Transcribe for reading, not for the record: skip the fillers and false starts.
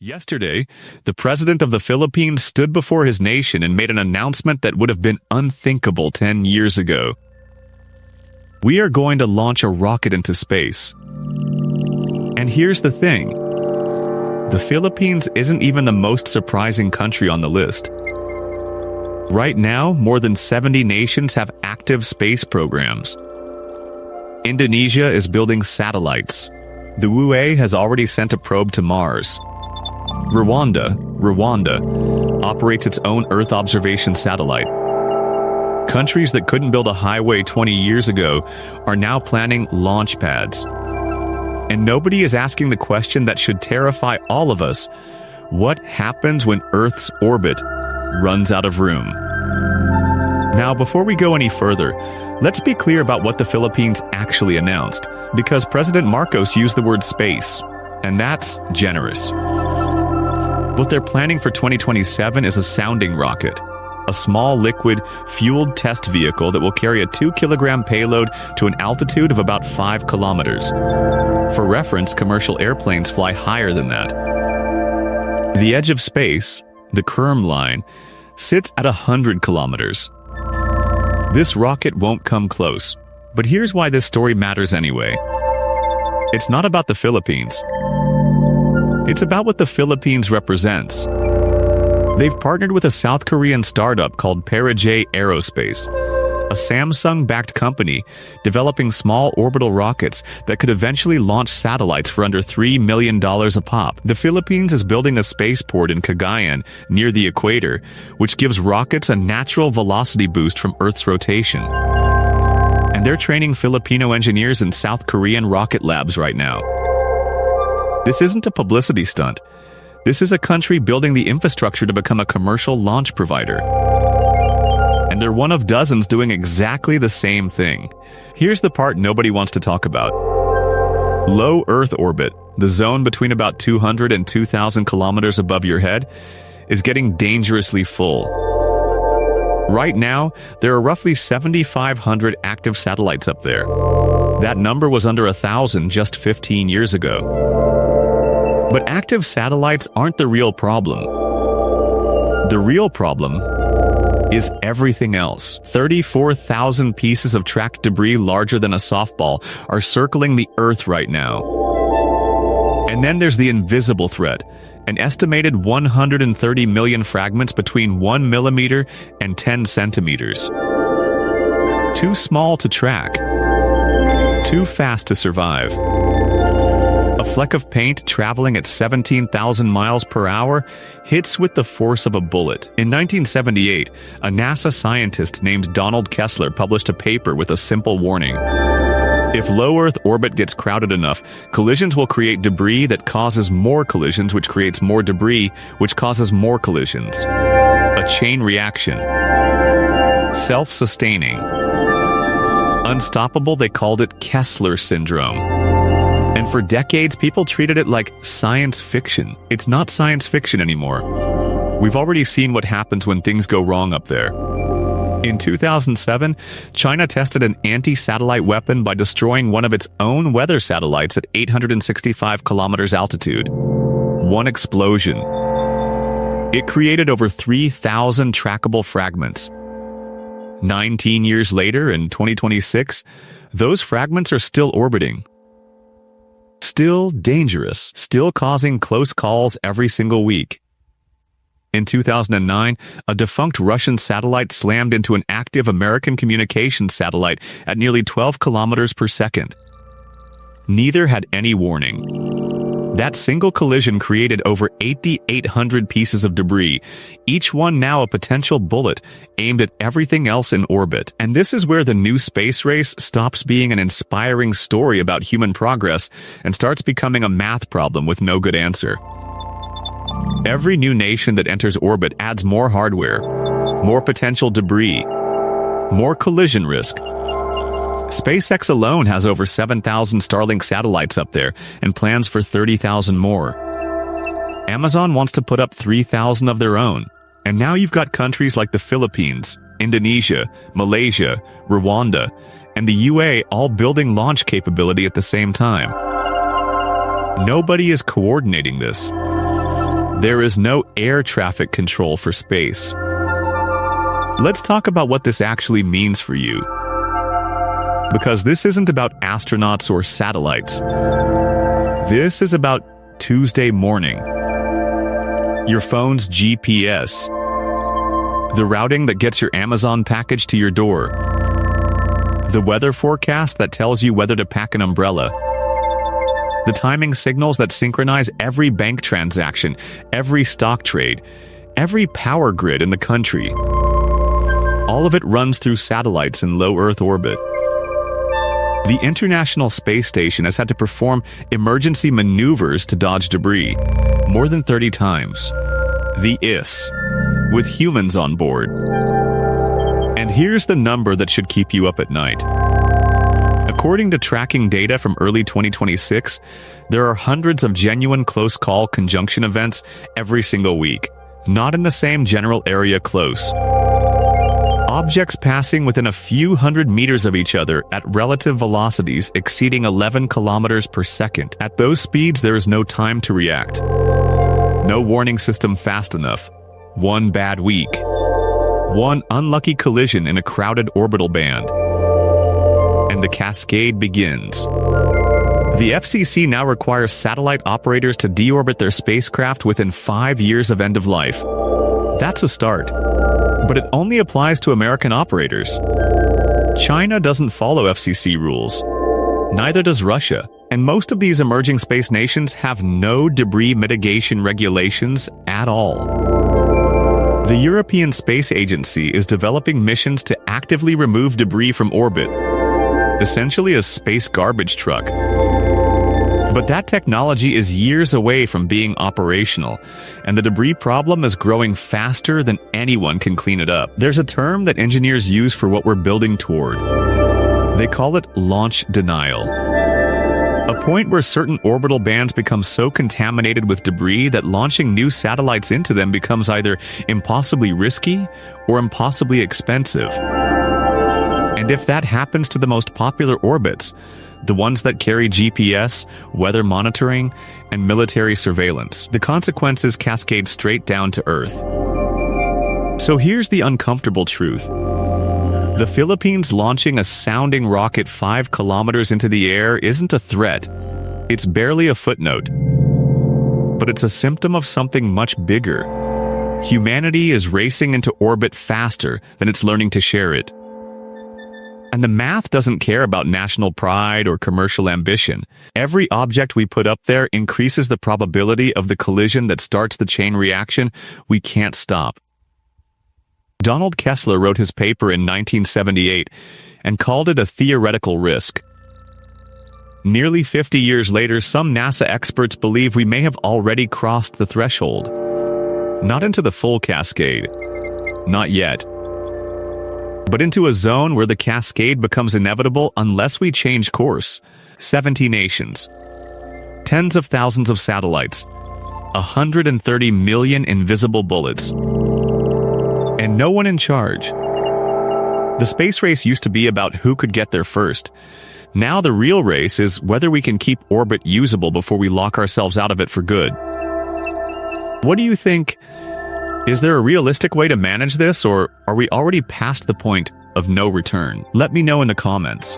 Yesterday, the president of the Philippines stood before his nation and made an announcement that would have been unthinkable 10 years ago. We are going to launch a rocket into space. And here's the thing. The Philippines isn't even the most surprising country on the list. Right now, more than 70 nations have active space programs. Indonesia is building satellites. The UAE has already sent a probe to Mars. Rwanda operates its own Earth observation satellite. Countries that couldn't build a highway 20 years ago are now planning launch pads. And nobody is asking the question that should terrify all of us. What happens when Earth's orbit runs out of room? Now, before we go any further, let's be clear about what the Philippines actually announced, because President Marcos used the word space, and that's generous. What they're planning for 2027 is a sounding rocket, a small liquid-fueled test vehicle that will carry a 2-kilogram payload to an altitude of about 5 kilometers. For reference, commercial airplanes fly higher than that. The edge of space, the Kerm line, sits at 100 kilometers. This rocket won't come close, but here's why this story matters anyway. It's not about the Philippines. It's about what the Philippines represents. They've partnered with a South Korean startup called Perigea Aerospace, a Samsung-backed company developing small orbital rockets that could eventually launch satellites for under $3 million a pop. The Philippines is building a spaceport in Cagayan, near the equator, which gives rockets a natural velocity boost from Earth's rotation. And they're training Filipino engineers in South Korean rocket labs right now. This isn't a publicity stunt. This is a country building the infrastructure to become a commercial launch provider. And they're one of dozens doing exactly the same thing. Here's the part nobody wants to talk about. Low Earth orbit, the zone between about 200 and 2,000 kilometers above your head, is getting dangerously full. Right now, there are roughly 7,500 active satellites up there. That number was under 1,000 just 15 years ago. But active satellites aren't the real problem. The real problem is everything else. 34,000 pieces of tracked debris larger than a softball are circling the Earth right now. And then there's the invisible threat, an estimated 130 million fragments between 1 millimeter and 10 centimeters. Too small to track. Too fast to survive. A fleck of paint traveling at 17,000 miles per hour hits with the force of a bullet. In 1978, a NASA scientist named Donald Kessler published a paper with a simple warning. If low Earth orbit gets crowded enough, collisions will create debris that causes more collisions, which creates more debris, which causes more collisions. A chain reaction. Self-sustaining. Unstoppable, they called it Kessler syndrome. And for decades, people treated it like science fiction. It's not science fiction anymore. We've already seen what happens when things go wrong up there. In 2007, China tested an anti-satellite weapon by destroying one of its own weather satellites at 865 kilometers altitude. One explosion. It created over 3,000 trackable fragments. 19 years later, in 2026, those fragments are still orbiting. Still dangerous, still causing close calls every single week. In 2009, a defunct Russian satellite slammed into an active American communications satellite at nearly 12 kilometers per second. Neither had any warning. That single collision created over 8,800 pieces of debris, each one now a potential bullet aimed at everything else in orbit. And this is where the new space race stops being an inspiring story about human progress and starts becoming a math problem with no good answer. Every new nation that enters orbit adds more hardware, more potential debris, more collision risk. SpaceX alone has over 7,000 Starlink satellites up there and plans for 30,000 more. Amazon wants to put up 3,000 of their own. And now you've got countries like the Philippines, Indonesia, Malaysia, Rwanda, and the UAE all building launch capability at the same time. Nobody is coordinating this. There is no air traffic control for space. Let's talk about what this actually means for you. Because this isn't about astronauts or satellites. This is about Tuesday morning. Your phone's GPS. The routing that gets your Amazon package to your door. The weather forecast that tells you whether to pack an umbrella. The timing signals that synchronize every bank transaction, every stock trade, every power grid in the country. All of it runs through satellites in low Earth orbit. The International Space Station has had to perform emergency maneuvers to dodge debris more than 30 times. The IS, with humans on board. And here's the number that should keep you up at night. According to tracking data from early 2026, there are hundreds of genuine close-call conjunction events every single week, not in the same general area close. Objects passing within a few hundred meters of each other at relative velocities exceeding 11 kilometers per second. At those speeds, there is no time to react. No warning system fast enough. One bad week. One unlucky collision in a crowded orbital band. And the cascade begins. The FCC now requires satellite operators to deorbit their spacecraft within 5 years of end of life. That's a start. But it only applies to American operators. China doesn't follow FCC rules. Neither does Russia. And most of these emerging space nations have no debris mitigation regulations at all. The European Space Agency is developing missions to actively remove debris from orbit, essentially a space garbage truck. But that technology is years away from being operational, and the debris problem is growing faster than anyone can clean it up. There's a term that engineers use for what we're building toward. They call it launch denial. A point where certain orbital bands become so contaminated with debris that launching new satellites into them becomes either impossibly risky or impossibly expensive. And if that happens to the most popular orbits, the ones that carry GPS, weather monitoring, and military surveillance, the consequences cascade straight down to Earth. So here's the uncomfortable truth. The Philippines launching a sounding rocket 5 kilometers into the air isn't a threat. It's barely a footnote. But it's a symptom of something much bigger. Humanity is racing into orbit faster than it's learning to share it. And the math doesn't care about national pride or commercial ambition. Every object we put up there increases the probability of the collision that starts the chain reaction we can't stop. Donald Kessler wrote his paper in 1978 and called it a theoretical risk. Nearly 50 years later, some NASA experts believe we may have already crossed the threshold. Not into the full cascade. Not yet. But into a zone where the cascade becomes inevitable unless we change course. 70 nations. Tens of thousands of satellites. 130 million invisible bullets. And no one in charge. The space race used to be about who could get there first. Now the real race is whether we can keep orbit usable before we lock ourselves out of it for good. What do you think? Is there a realistic way to manage this, or are we already past the point of no return? Let me know in the comments.